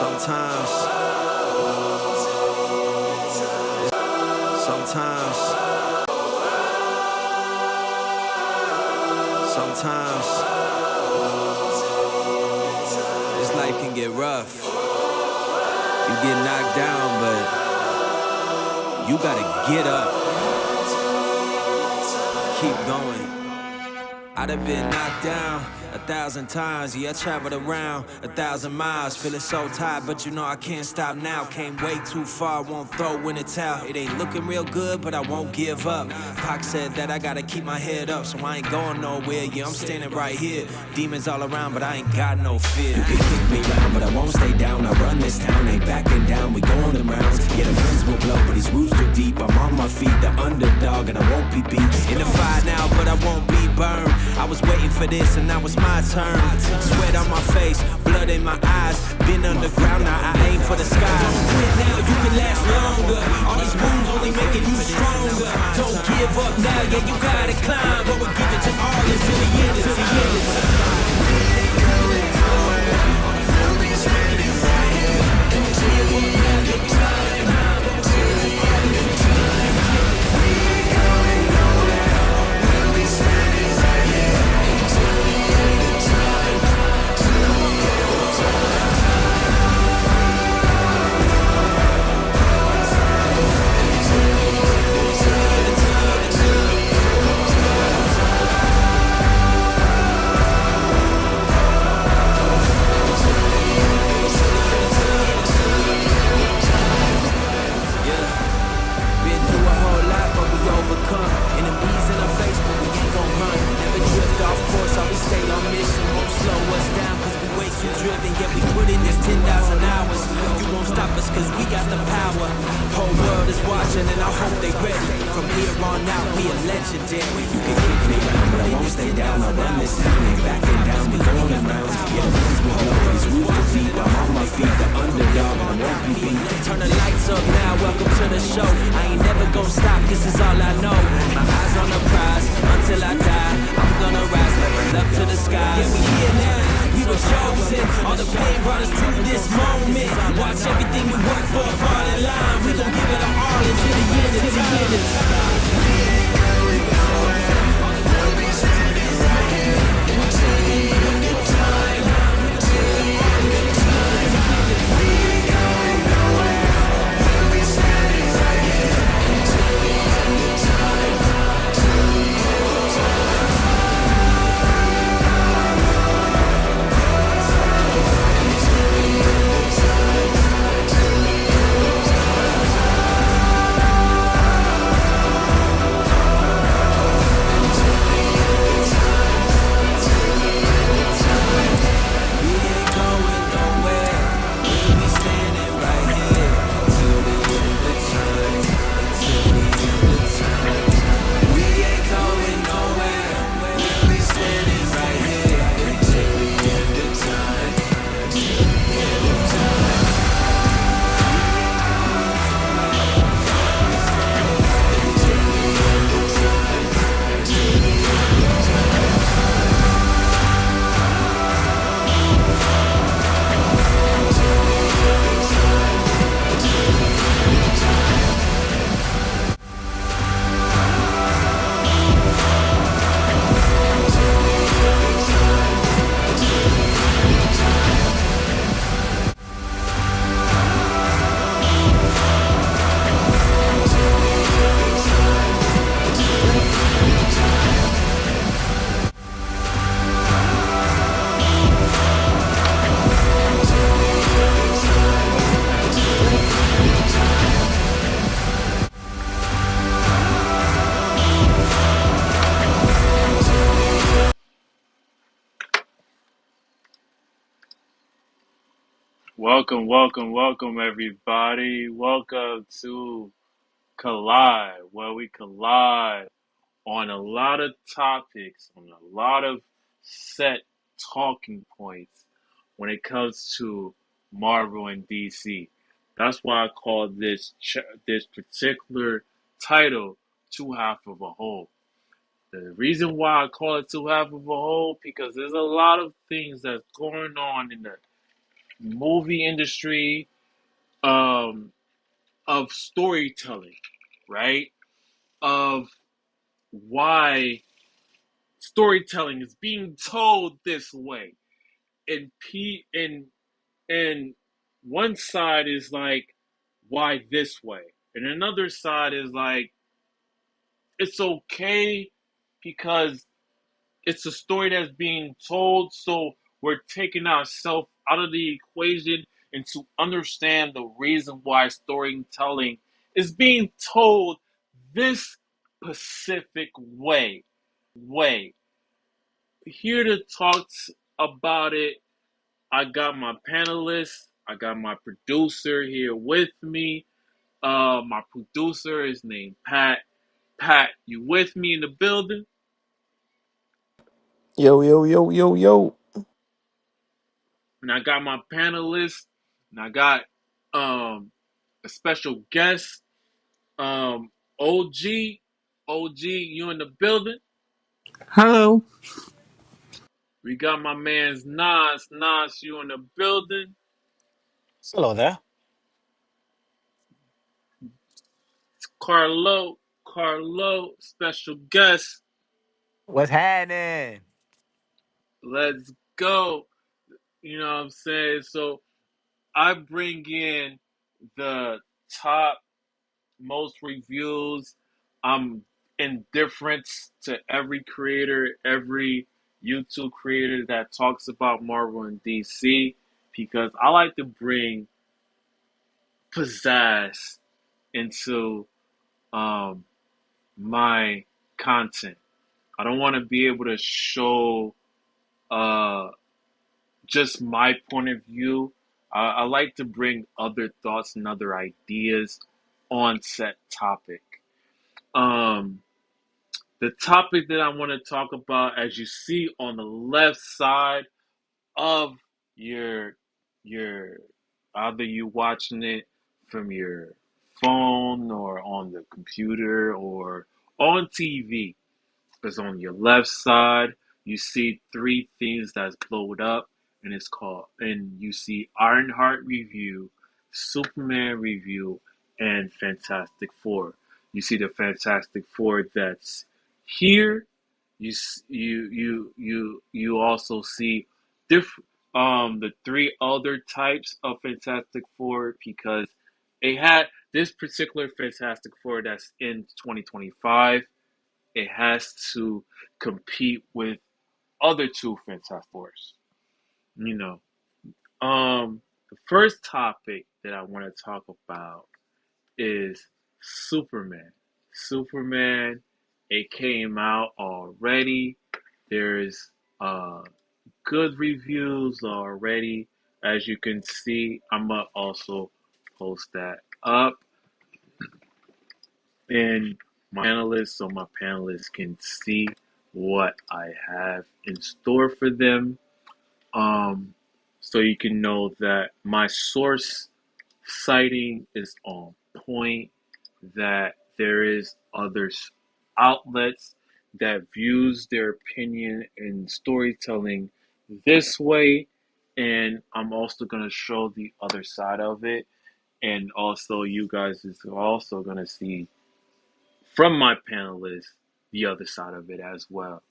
Sometimes this life can get rough. You get knocked down, but you gotta get up. Keep going. I'd have been knocked down 1,000 times, yeah, I traveled around 1,000 miles, feeling so tired, but you know I can't stop now. Came way too far, won't throw in the towel. It ain't looking real good, but I won't give up. Pac said that I gotta keep my head up, so I ain't going nowhere. Yeah, I'm standing right here. Demons all around, but I ain't got no fear. You can kick me down, but I won't stay down. I run this town, ain't backing down. We going them rounds. Yeah, the winds will blow, but these roots too deep. I'm on my feet, the underdog, and I won't be beat. In the fire now, but I won't be burned. I was waiting for this, and now it's my turn. Sweat on my face, blood in my eyes. Been underground, now I aim for the sky. Don't quit now, you can last longer. All these wounds only making you stronger. Don't give up now, yeah, you gotta climb. But we'll give it to all until the end, until the end. We'll be standing right here until the end of time. Until the end of time. We ain't going nowhere. We'll be standing right here until the end of time. Till the end of time. Enemies in our face, but we ain't gon' run. Never drift off course, always stay on mission. Won't slow us down, cause we way too driven. Yeah, we put in this 10,000 hours. You won't stop us, cause we got the power. Whole world is watching, and I hope they ready. From here on out, we are legendary. You can kick me down, but I won't stay down. I run this town, ain't backing down. We going them rounds. Yeah, the winds will blow, these roots too deep. I'm on my feet, the underdog, and I won't be beat. Turn the lights up now, welcome to the show. I ain't never gon' stop, this is all I know. My eyes on the prize, until I die. I'm gonna rise, level up to the skies. Yeah, we here now, we were chosen. All the pain brought us to this moment. Watch everything we work for fall in line. We gon' give it our all until the end of time. We ain't going nowhere. We'll be standing right here until the end of time. Until the end of time. We ain't going nowhere. We'll be standing right here until the end of time. Till the end of time. Until the end of time. Till the end of we ain't going nowhere. We'll be standing right here till the end of time. Till the end of time. We ain't going nowhere. We'll be standing right here until the end of time. Till the end of time. Till the end of time. Till the end of time. Welcome, everybody. Welcome to Collide, where we collide on a lot of topics, on a lot of set talking points when it comes to Marvel and DC. That's why I call this particular title Two Half of a Whole. The reason why I call it Two Half of a Whole because there's a lot of things that's going on in the movie industry um, of storytelling, right? Of why storytelling is being told this way. And and one side is like, why this way? And another side is like, it's okay because it's a story that's being told, so we're taking ourselves out of the equation and to understand the reason why storytelling is being told this specific way. Here to talk about it, I got my panelists, I got my producer here with me. My producer is named Pat. Pat, you with me in the building? Yo, yo, yo, yo, yo. And I got my panelists, and I got a special guest, um OG. OG, you in the building? Hello. We got my man's Nas. Nas, you in the building? Hello there. Carlo. Carlo, special guest. What's happening? Let's go. You know what I'm saying? So I bring in the top most reviews. I'm indifferent to every creator, every YouTube creator that talks about Marvel and DC because I like to bring pizzazz into um, my content. I don't want to be able to show uh, just my point of view. I like to bring other thoughts and other ideas on set topic. Um, the topic that I want to talk about, as you see on the left side of your your either you watching it from your phone or on the computer or on TV, because on your left side, you see three things that's blowed up, and it's called, and you see Ironheart review, Superman review, and Fantastic Four. You see the Fantastic Four that's here. You also see different the three other types of Fantastic Four because they had this particular Fantastic Four that's in 2025. It has to compete with other two Fantastic Fours. You know, the first topic that I want to talk about is Superman. Superman, it came out already. There's good reviews already. As you can see, I'm gonna also post that up in my panelists so my panelists can see what I have in store for them. Um, so you can know that my source citing is on point, that there is other outlets that views their opinion in storytelling this way, and I'm also going to show the other side of it, and also you guys is also going to see from my panelists the other side of it as well.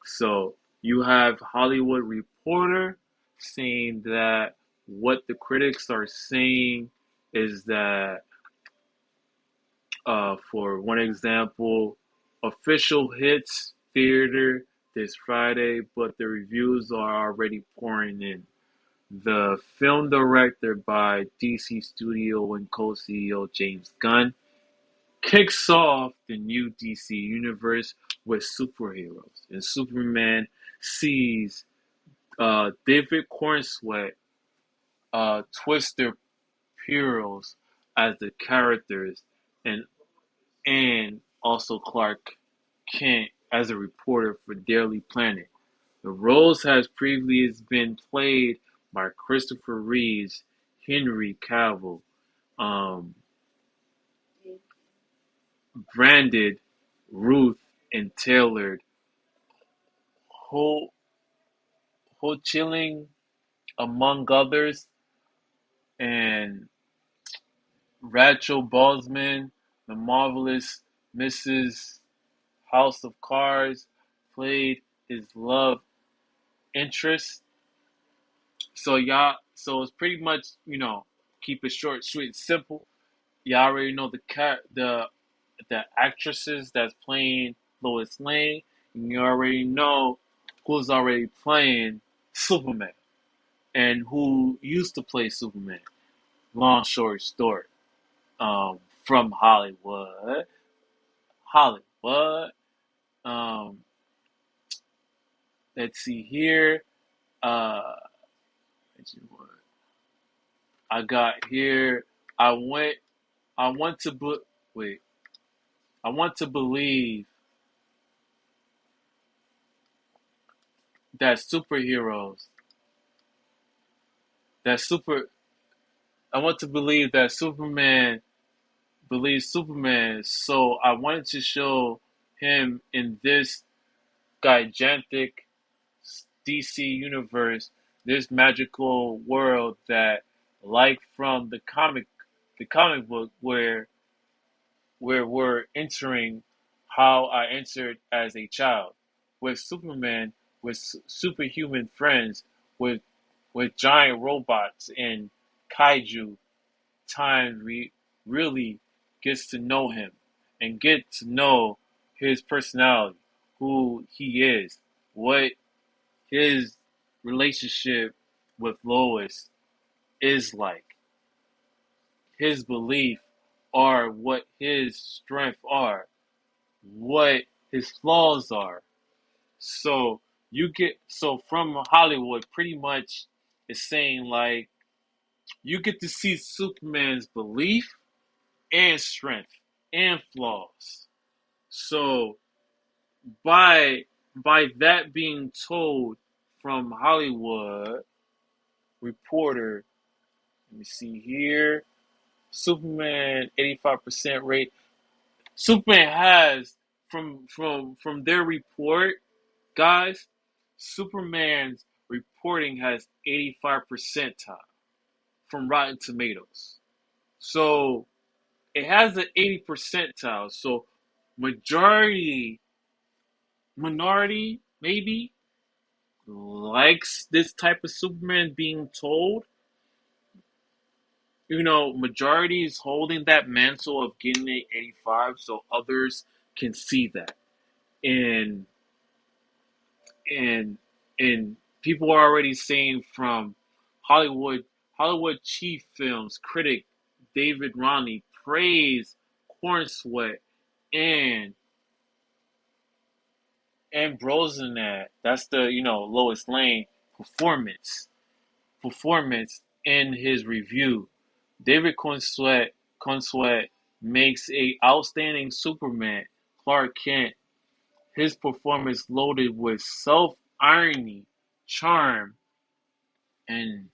So you have Hollywood Reporter saying that what the critics are saying is that, for one example, official hits theater this Friday, but the reviews are already pouring in. The film director by DC Studio and co-CEO James Gunn kicks off the new DC universe with superheroes, and Superman sees David Cornsweet twist their heroes as the characters, and also Clark Kent as a reporter for Daily Planet. The roles has previously been played by Christopher Reeves, Henry Cavill, um, branded Ruth, and tailored Ho Ho Chilling. among others, and Rachel Bozeman, the marvelous Mrs. House of Cards, played his love interest. So it's pretty much, keep it short, sweet, simple. Y'all already know the actresses that's playing Lois Lane, and you already know who's already playing Superman and who used to play Superman. Long story short, from Hollywood. Um, let's see here. Uh, I got here. I went. I want to wait. I want to believe that superheroes. That super. I want to believe that Superman believes Superman. So I wanted to show him in this gigantic DC universe, this magical world that, like from the comic book, where we're entering how I entered as a child, with Superman, with superhuman friends, with giant robots and kaiju. Time really gets to know him and get to know his personality, who he is, what his relationship with Lois is like, his belief are, what his strength are, what his flaws are. So from Hollywood pretty much is saying like you get to see Superman's belief and strength and flaws. So by that being told from Hollywood Reporter, let me see here. Superman 85% rate. Superman has from their report, guys. Superman's reporting has 85 percentile from Rotten Tomatoes. So it has an 80 percentile. So majority minority maybe likes this type of Superman being told. Majority is holding that mantle of getting an 85, so others can see that. And and and people are already saying from Hollywood chief films critic David Roney praised Corn Sweat and Brosnan. That's the Lois Lane performance in his review. David Cornsweet makes a outstanding Superman, Clark Kent. His performance loaded with self-irony, charm, and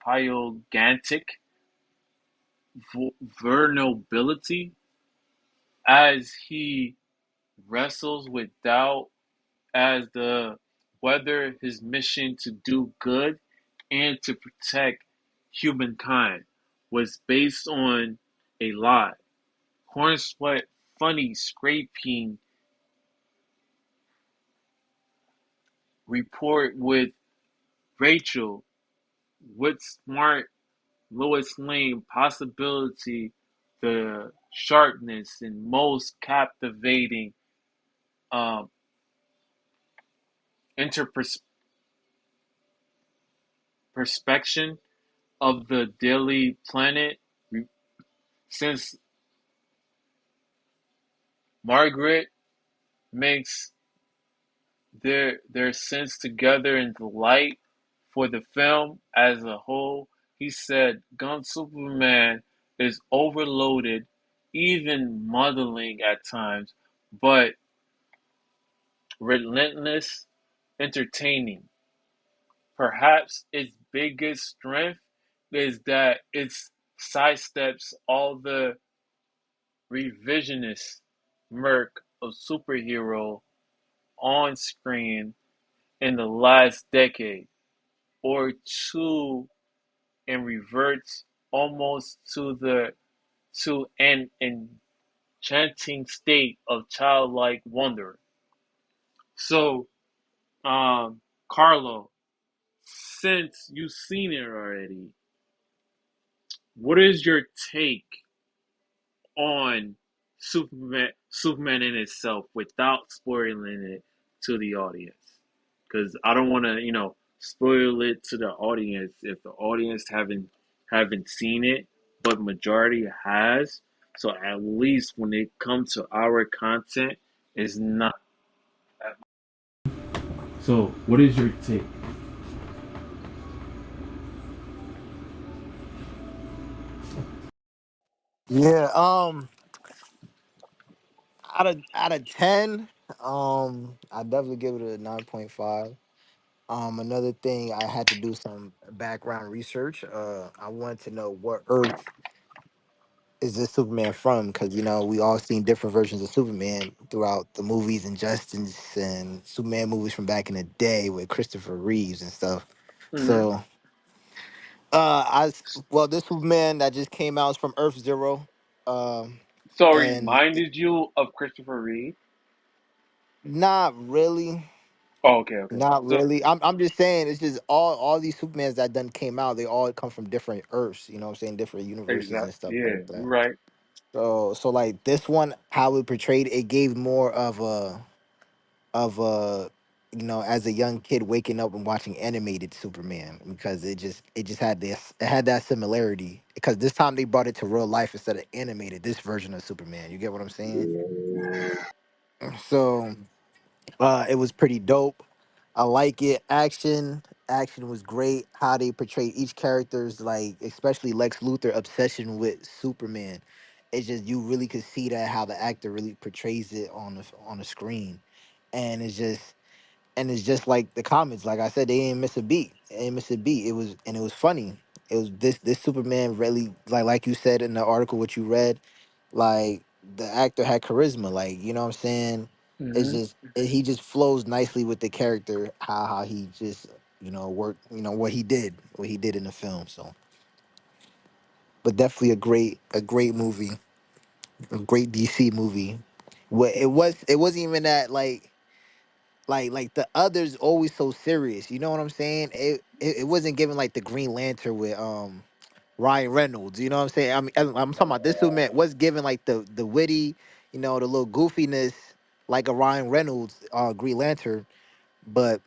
pyrogantic vulnerability as he wrestles with doubt as the whether his mission to do good and to protect humankind was based on a lie. Cornsweet funny scraping report with Rachel with smart Lois Lane possibility the sharpness and most captivating um, interperspection of the Daily Planet since Margaret makes their sense together in the light for the film as a whole. He said Gun Superman is overloaded, even muddling at times, but relentless, entertaining. Perhaps its biggest strength is that it sidesteps all the revisionist murk of superhero on screen in the last decade, or two, and reverts almost to an enchanting state of childlike wonder. So, Carlo, since you've seen it already, what is your take on Superman in itself without spoiling it to the audience? Because I don't want to, spoil it to the audience if the audience haven't seen it, but majority has. So at least when it comes to our content, it's not. So, what is your take? Yeah. Out of 10, I definitely give it a 9.5. Another thing, I had to do some background research. I wanted to know what Earth is this Superman from, because we all seen different versions of Superman throughout the movies and Justice and Superman movies from back in the day with Christopher Reeves and stuff. Hmm. So, well, this Superman that just came out is from Earth Zero, um, So, it and reminded you of Christopher Reeve? not really. Oh, okay, okay. Not So, really. I'm just saying it's just all these Supermans that done came out, they all come from different Earths, you know what I'm saying? Different universes and stuff yeah, like you're that. right. So like this one, how it portrayed, it gave more of a as a young kid waking up and watching animated Superman, because it just had this, it had that similarity, because this time they brought it to real life instead of animated, this version of Superman. You get what I'm saying? So it was pretty dope. I like it. Action was great. How they portrayed each character's, like, especially Lex Luthor obsession with Superman. It's just, you really could see that, how the actor really portrays it on the screen, and it's just like the comics. Like I said, they didn't miss a beat. They didn't miss a beat. It was funny. It was this Superman really, like you said in the article what you read, like, the actor had charisma. Like, you know what I'm saying? It's Hmm. just he just flows nicely with the character. How he just work. What he did in the film. So, but definitely a great movie, a great DC movie. What it wasn't even that, like the others always so serious. You know what I'm saying? It wasn't giving like the Green Lantern with Ryan Reynolds. You know what I'm saying? I'm talking about this Superman was giving like the witty, the little goofiness, like a Ryan Reynolds Green Lantern. But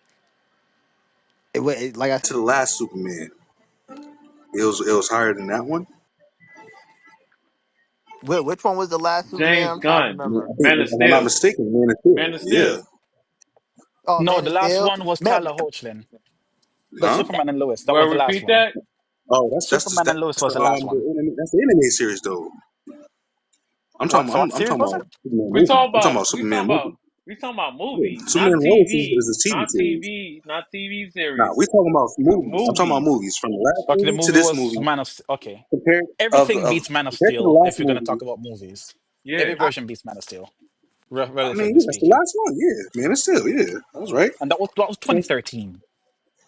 like I To the last Superman, it was higher than that one. which one was the last Superman? James I'm trying to Gunn, I, mean, remember. I think, Man of if I'm not Steel. mistaken, Man of Steel. Man of Yeah. Steel. Oh, No, Man the of last Steel. one was Man, Tyler Hoechlin. The Huh? Superman and Lois. That was Well, the last repeat one. that. Oh, Superman and Lois that's the was the last one. that's the anime series though. I'm talking What I'm series talking was it? about Superman We movie. talking I'm talking about about we talking Superman about movie. we talking about Yeah. movies, not Superman Lois TV, is a TV not series. TV, not TV Nah, series. we talking about movies. I'm talking about Movies. movies from the last Okay, the movie to movie this was movie. Man of Okay. Compared Everything of beats Man of compared to the Steel last if you're gonna movie. talk about movies. Yeah. Every version beats Man of Steel, I mean, relatively yeah, that's the speaking. last one. Yeah, man, it's still yeah. I was right. And that was 2013.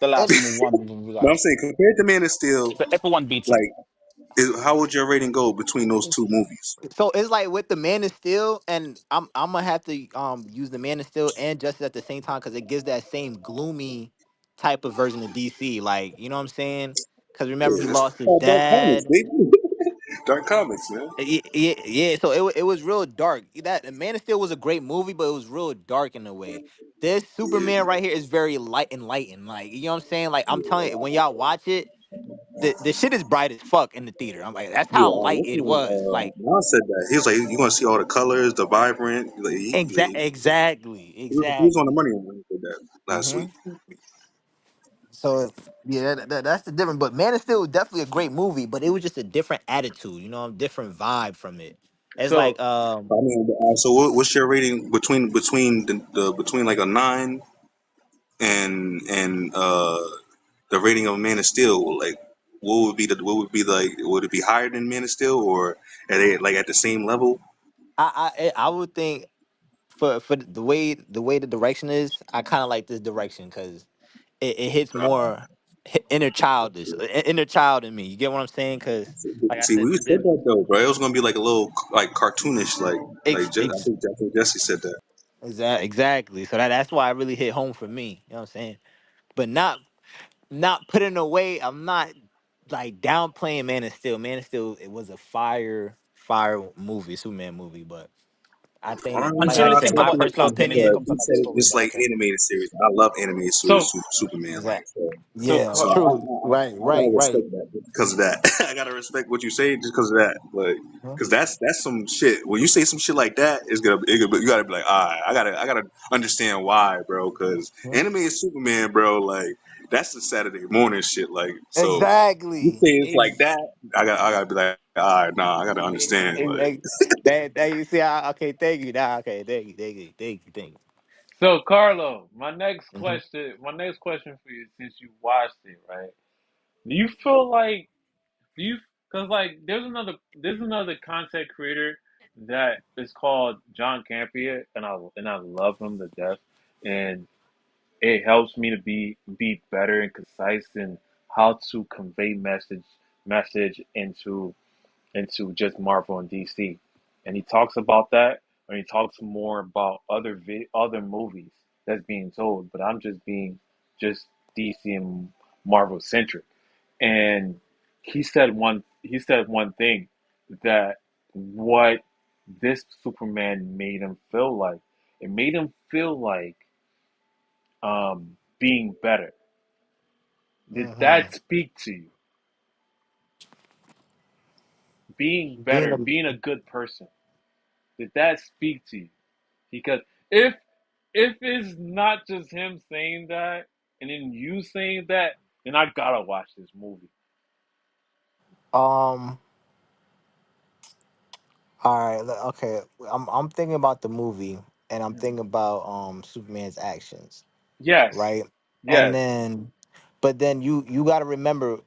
The and last one we But I'm got. saying compared to Man of Steel, So everyone beats it. like, how would your rating go between those two movies? so it's like with the Man of Steel, and I'm gonna have to use the Man of Steel and Justice at the same time, because it gives that same gloomy type of version of DC. Like, you know what I'm saying? Because remember, Yeah, he that's lost his called Dark Comics, dad. baby. Dark Comics, man. Yeah. So it was real dark. That Man of Steel was a great movie, but it was real dark in a way. This Yeah, Superman right here is very light and lightened. Like, you know what I'm saying? Like, I'm telling you, when y'all watch it, the shit is bright as fuck in the theater. I'm like, that's how yeah. light What's his it name? was. Like, Ron said that he was like, "You're gonna see all the colors, the vibrant." exactly, He was on the exactly. money when he said that last hmm week. So yeah, that's the difference. But Man of Steel was definitely a great movie, but it was just a different attitude, a different vibe from it. It's So like I mean, so what's your rating between the between like a 9 and the rating of Man of Steel? Like, would it be higher than Man of Steel, or are they like at the same level? I would think. for the way the direction is, I kind of like this direction because it hits more inner childish, inner child in me. You get what I'm saying? Because like I See, said, we said that though, bro. It was gonna be like a little like cartoonish, like ex, ex, I think Jesse said that. exactly. So that's why it really hit home for me. You know what I'm saying? But not putting away. I'm not like downplaying Man of Steel. Man of Steel, it was a fire movie, Superman movie. But I think, like Until I you Nah, said, think my cause, about the personal cause, plot, then it because opinion. becomes he another said it story. just But like okay. animated series. I love animated series, So Superman. Like, Exactly. so, so Yeah, so true. Right, I gotta right, right. respect that because of that. I gotta respect what you say just because of that. But Huh? because that's some shit. When you say some shit like that, you gotta be like, all right, I gotta understand why, bro. Because Huh? animated Superman, bro, like that's the Saturday morning shit. Like, so you Exactly. say it's like that, I gotta be like, all right, nah, I gotta understand. Like, Ex- that you see. Okay, thank you. Nah, okay, thank you. so Carlo, Hmm. my next question for you, since you watched it, right? Do you feel like do you because like there's another content creator that is called John Campea, and I love him to death, and it helps me to be better and concise in how to convey message into just Marvel and DC. And he talks about that, and he talks more about other movies that's being told. But I'm just being just DC and Marvel centric. And he said one thing that what this Superman made him feel like. It made him feel like being better. Did Hmm. that speak to you? Being Being better, a being a good person. Did that speak to you? Because if it's not just him saying that and then you saying that, then I gotta watch this movie. um. All right. Okay. I'm thinking about the movie, and I'm thinking about Superman's actions, Yes, right? And yes. then, but then you got to remember,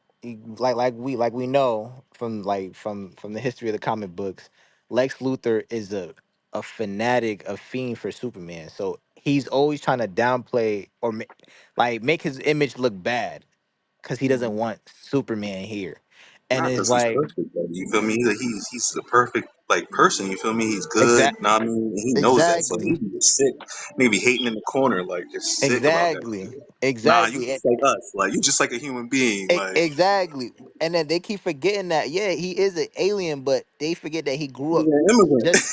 like we know from the history of the comic books, Lex Luthor is a fanatic, a fiend for Superman. So he's always trying to downplay or like make his image look bad because he doesn't Hmm. want Superman here, and nah, it's because he's like perfect. Buddy. You feel me? He's the perfect like person. You feel me? He's good. exact Nah, I mean, and he knows that. So he exactly. be just sick. He be hating in the corner, like just sick about that Exactly. shit. Nah, you Exactly. just like us. Like you just like a human being. Like Exactly. And then they keep forgetting that, yeah, he is an alien, but they forget that he grew up you're an immigrant. just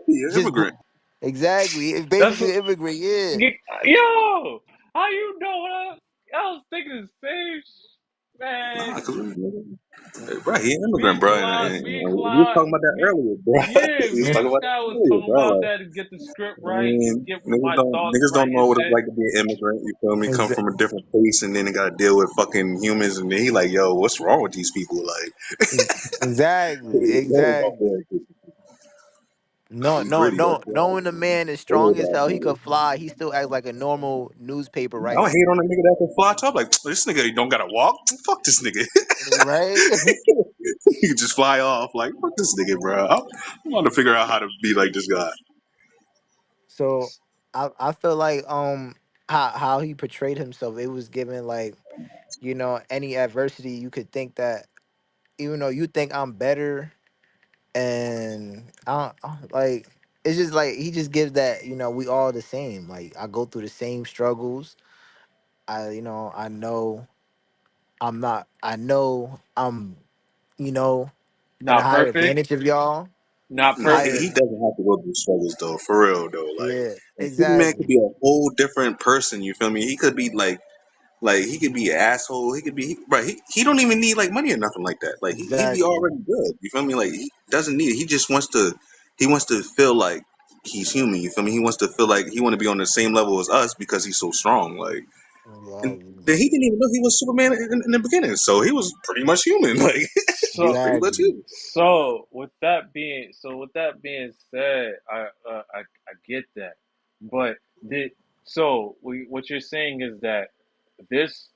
You're an just grew immigrant. exactly. It's That's basically what, an immigrant, yeah. yo. How you know what I was thinking the same Nah, man. cause bro, he an immigrant, bro, Me and and we was Clyde, talking about that earlier, bro. yeah, We was me and talking about that Sky was earlier, talking bro. about Like, that to get the script I right and mean, get niggas my don't thoughts niggas right don't and know what it's shit. like to be an immigrant. You feel me? Come Exa- from a different place, and then they got to deal with fucking humans, and then he like, yo, what's wrong with these people? Like, exactly. it's very off Exactly. there. No, It's no, really off no. there. Knowing the man is Very strong as off hell, he there. could fly. He still acts like a normal newspaper I don't writer. hate on a nigga that can fly top. Like this nigga don't gotta walk. Fuck this nigga. Right? He can just fly off. Like fuck this nigga, bro. I want to figure out how to be like this guy. So I feel like how he portrayed himself, it was given like, any adversity you could think that even though you think I'm better and like it's just like he just gives that, we all the same. Like I go through the same struggles. I know I know I'm, you know, in a Not higher perfect, advantage of y'all. not Nah, he perfect. Higher doesn't have to go through struggles though, for real though. Like, yeah, and Superman could exactly. be a whole different person. You feel me? He could be like he could be an asshole. He could be, bro. He don't even need like money or nothing like that. Like he be Exactly. already good. You feel me? Like he doesn't need it. He just wants to. He wants to feel like he's human. You feel me? He wants to feel like he want to be on the same level as us because he's so strong. Like, and Exactly. then he didn't even know he was Superman in the beginning. So he was pretty much human. Like he was So pretty much Exactly. human. with that being said, I get that, but did what you're saying is that this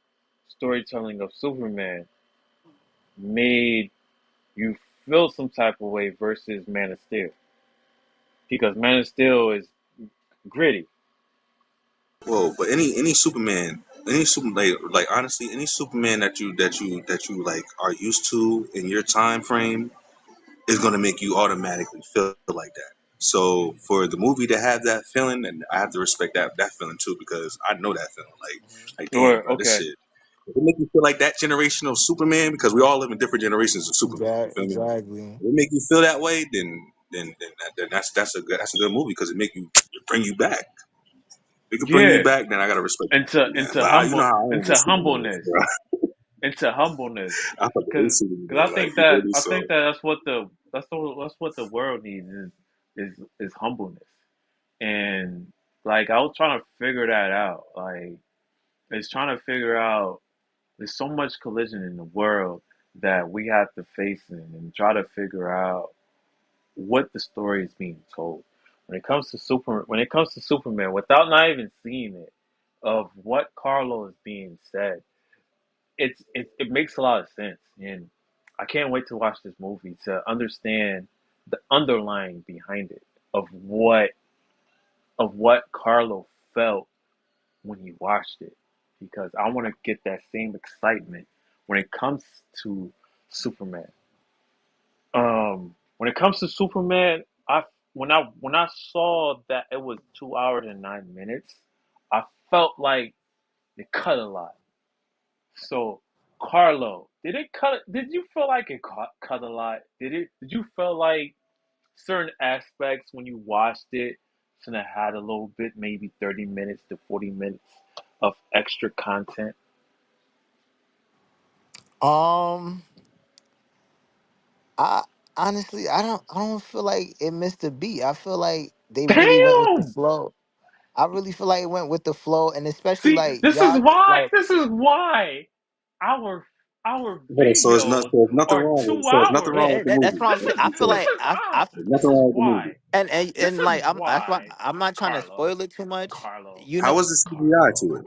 storytelling of Superman made you feel some type of way versus Man of Steel, because Man of Steel gritty. Well, but any Superman, any super like honestly, any Superman that you like are used to in your time frame is gonna make you automatically feel like that. So for the movie to have that feeling, and I have to respect that feeling too because I know that feeling. Like damn, Or bro, this okay, shit. If it make you feel like that generation of Superman because we all live in different generations of Superman. You feel me? Exactly. If it make you feel that way, then that's a good movie because it bring you back. If it could bring you yeah, back, then I gotta respect Superman. into But you know how I am with into Superman, humbleness, bro. into humbleness, I fucking hate because Superman, I like think really I so. think that's what the world needs is humbleness. And like I was trying to figure that out. Like it's trying to figure out there's so much collision in the world that we have to face in and try to figure out what the story is being told. When it comes to Superman, without not even seeing it, of what Carlo is being said, it makes a lot of sense. And I can't wait to watch this movie to understand the underlying behind it of what Carlo felt when he watched it, because I want to get that same excitement when it comes to Superman. When it comes to Superman, when I saw that it was 2 hours and 9 minutes, I felt like they cut a lot. So, Carlo, did it cut? Did you feel like it cut a lot? Did you feel like certain aspects when you watched it should have had a little bit, maybe 30 minutes to 40 minutes of extra content? Um, I honestly, I don't feel like it missed a beat. I feel like they really went with the Damn! flow. I really feel like it went with the flow, and especially See, like y'all, like this is why our our videos So it's nothing are wrong with two so it's nothing yeah, hours. wrong with the that's movie. what I'm This saying. is I feel this like is how There's nothing this is wrong with the movie. why this and is like that's why why I'm not trying to Carlo spoil it too much. Carlo You How know, was the CGI Carlo. to it?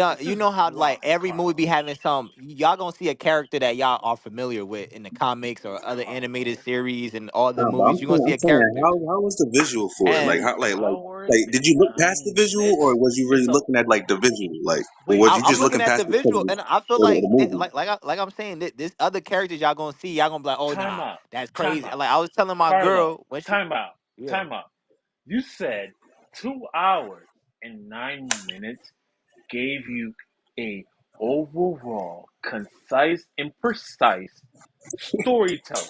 This you is know how why like every movie be Carlo having some y'all gonna see a character that y'all are familiar with in the comics or other animated Carlo. series and all the No, but movies. You're gonna see I'm a saying character, how was the visual for it? Like and how Hours did and you look past the nine visual or minutes. was you really It's a looking at like the visual? Like or wait. was you I'm just looking looking at past the it because visual, and I feel of the like movie? like I'm saying this other characters y'all gonna see, y'all gonna be like, oh Time nah, out. that's Time crazy. out. Like I was telling my Carlo. girl when she, Time out. yeah, Time out. You said 2 hours and 9 minutes gave you a overall concise and precise storytelling.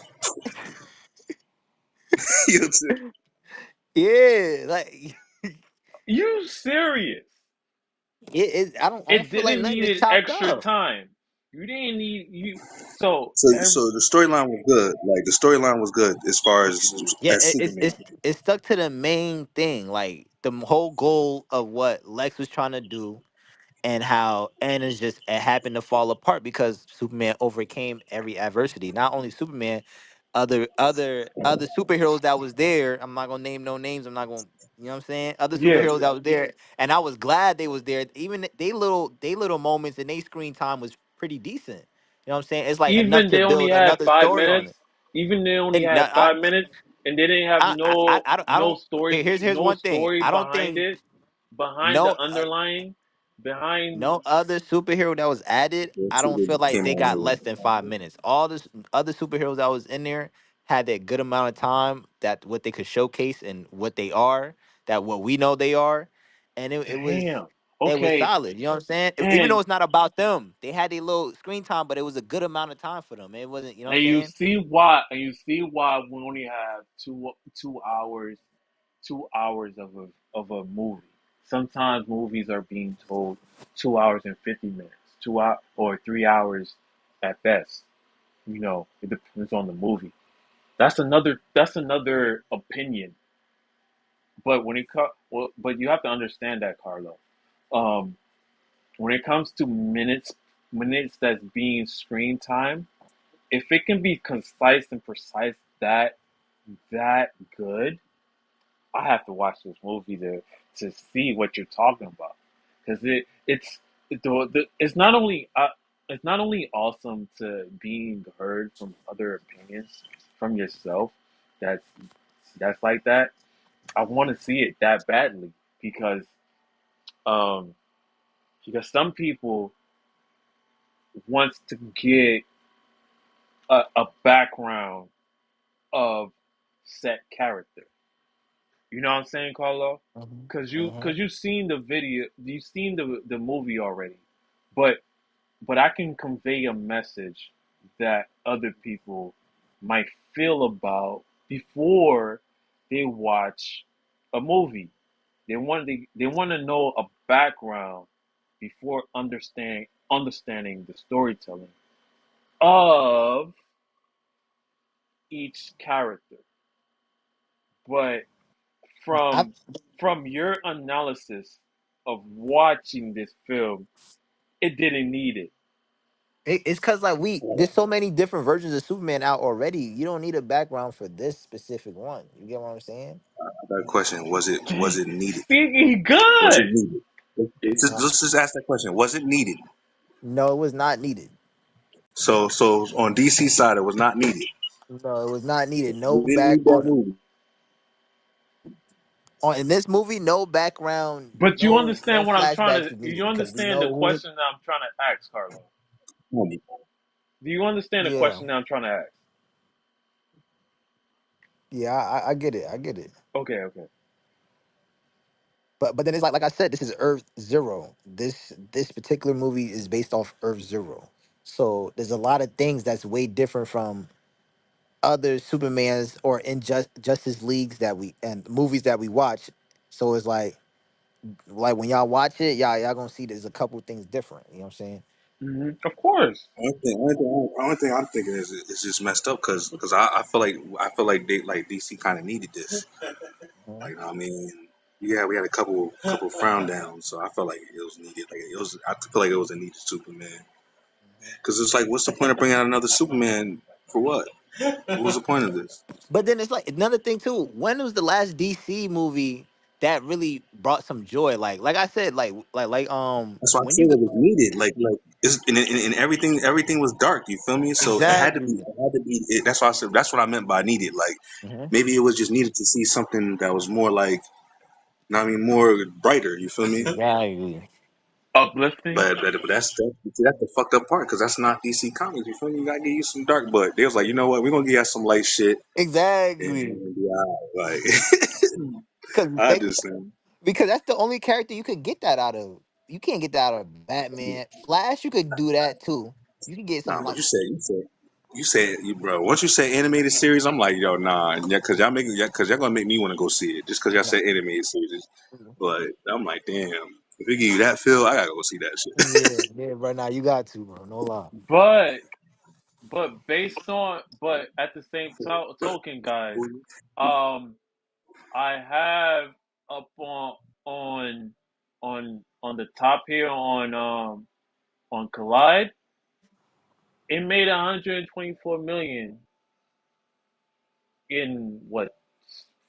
You know what I'm saying? yeah, like You serious? I don't It feel like didn't nothing is need chopped extra up. time. You didn't need you. So So the storyline was good. Like the storyline was good as far Yeah, as Superman. it's stuck to the main thing, like the whole goal of what Lex was trying to do, and how Anna's just it happened to fall apart because Superman overcame every adversity. Not only Superman, other superheroes that was there. I'm not gonna name no names. I'm not gonna, you know what I'm saying. Other yeah, superheroes that was there, and I was glad they was there. Even they little moments and they screen time was pretty decent. You know what I'm saying? It's like enough even to they only build had another five story on minutes. it. Even they only And had 5 minutes, and they didn't have I no don't. story, Here's no one thing. story I don't behind think it, behind no the underlying, behind. no other superhero that was added. Those I two don't feel that like came they out got here. less than 5 minutes. All this other superheroes that was in there had that good amount of time that what they could showcase and what they are, that what we know they are, and Damn. it was Okay, solid. You know what I'm saying? Even though and it's not about them, they had a little screen time, but it was a good amount of time for them. It wasn't. You know what I'm saying? and you see why we only have 2 hours, 2 hours of a movie. Sometimes movies are being told 2 hours and 50 minutes, 2 hour or 3 hours at best. It depends on the movie. That's another opinion. But but you have to understand that, Carlo. Um, when it comes to minutes that's being screen time, if it can be concise and precise that good, I have to watch this movie to see what you're talking about, because it's not only awesome to being heard from other opinions from yourself that's like that. I want to see it that badly, because um because some people wants to get a background of set character. You know what I'm saying, Carlo? Mhm. Cause you seen the video, you seen the movie already, but I can convey a message that other people might feel about before they watch a movie. They want to know a background before understanding the storytelling of each character. But I, from your analysis of watching this film, it didn't need it. it's cause like there's so many different versions of Superman out already. You don't need a background for this specific one. You get what I'm saying? I got a question. Was it needed? Speaking Was it good. needed? Let's just ask that question. Was it needed? No, it was not needed. So on DC side, it was not needed. No, it was not needed. We No didn't back need that on movie. in this movie. No background. But you No understand what I'm trying flashbacks to was you needed because we understand the know who. question that I'm trying to ask, Carlo. Movie. Do you understand the Yeah, question that I'm trying to ask? yeah, I get it. I get it. Okay, okay. But then it's like I said, this is Earth Zero. This particular movie is based off Earth Zero. So there's a lot of things that's way different from other Supermans or Justice Leagues that we and movies that we watch. So it's like when y'all watch it, y'all gonna see there's a couple things different. You know what I'm saying? Of course. Only thing I'm thinking is just messed up because I feel like DC kind of needed this. Mhm. Like I mean, yeah, we had a couple frown downs, so I felt like it was needed. Like it was, I feel like it was a needed Superman. Because it's like, what's the point of bringing out another Superman for what? What was the point of this? But then it's like another thing too. When was the last DC movie that really brought some joy? Like I said, That's why I when said you it was needed. Like it's and everything was dark. You feel me? So it had to be. exactly. It had to be. That's why I said. That's what I meant by needed. Like Mhm. maybe it was just needed to see something that was more like. I mean, more brighter. You feel me? Exactly. Uplifting. But that's the fucked up part because that's not DC Comics. You feel me? You gotta give you some dark. But they was like, you know what? We're gonna give you some light shit and Exactly. we're gonna be alright. Like Cause I think just because that's the only character you could get that out of. You can't get that out of Batman. Flash, you could do that too. You can get some nah. But like you said, bro. Once you say animated series, I'm like, yo, nah, yeah, cause y'all gonna make me want to go see it just cause y'all no. said animated series. But I'm like, damn, if we give you that feel, I gotta go see that shit. Yeah, yeah, bro. Now you got to, bro. No lie. But but at the same token, guys, um, I have up on on the top here on Collide. It made 124 million in what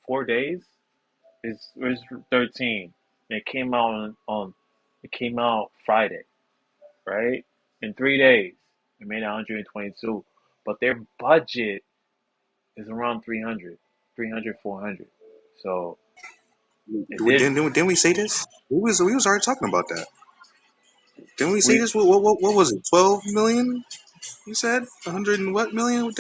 4 days? It's 13. It came out it came out Friday, right? In 3 days, it made 122. But their budget is around 300, 300, 400. So it did. Didn't we say this? We was already talking about that. Didn't we say We this? What was it? 12 million? You said 100 and what million? We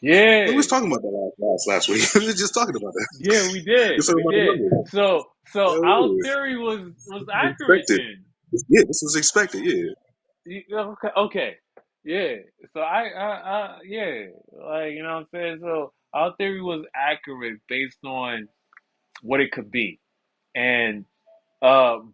yeah was talking about that last week. We was just talking about that. yeah we We was did talking we about the did. numbers. So Yeah, our we was. theory was This was accurate expected. then. Yeah, this was expected. Yeah. Okay, okay, yeah. So yeah, like you know what I'm saying. So our theory was accurate based on what it could be, and but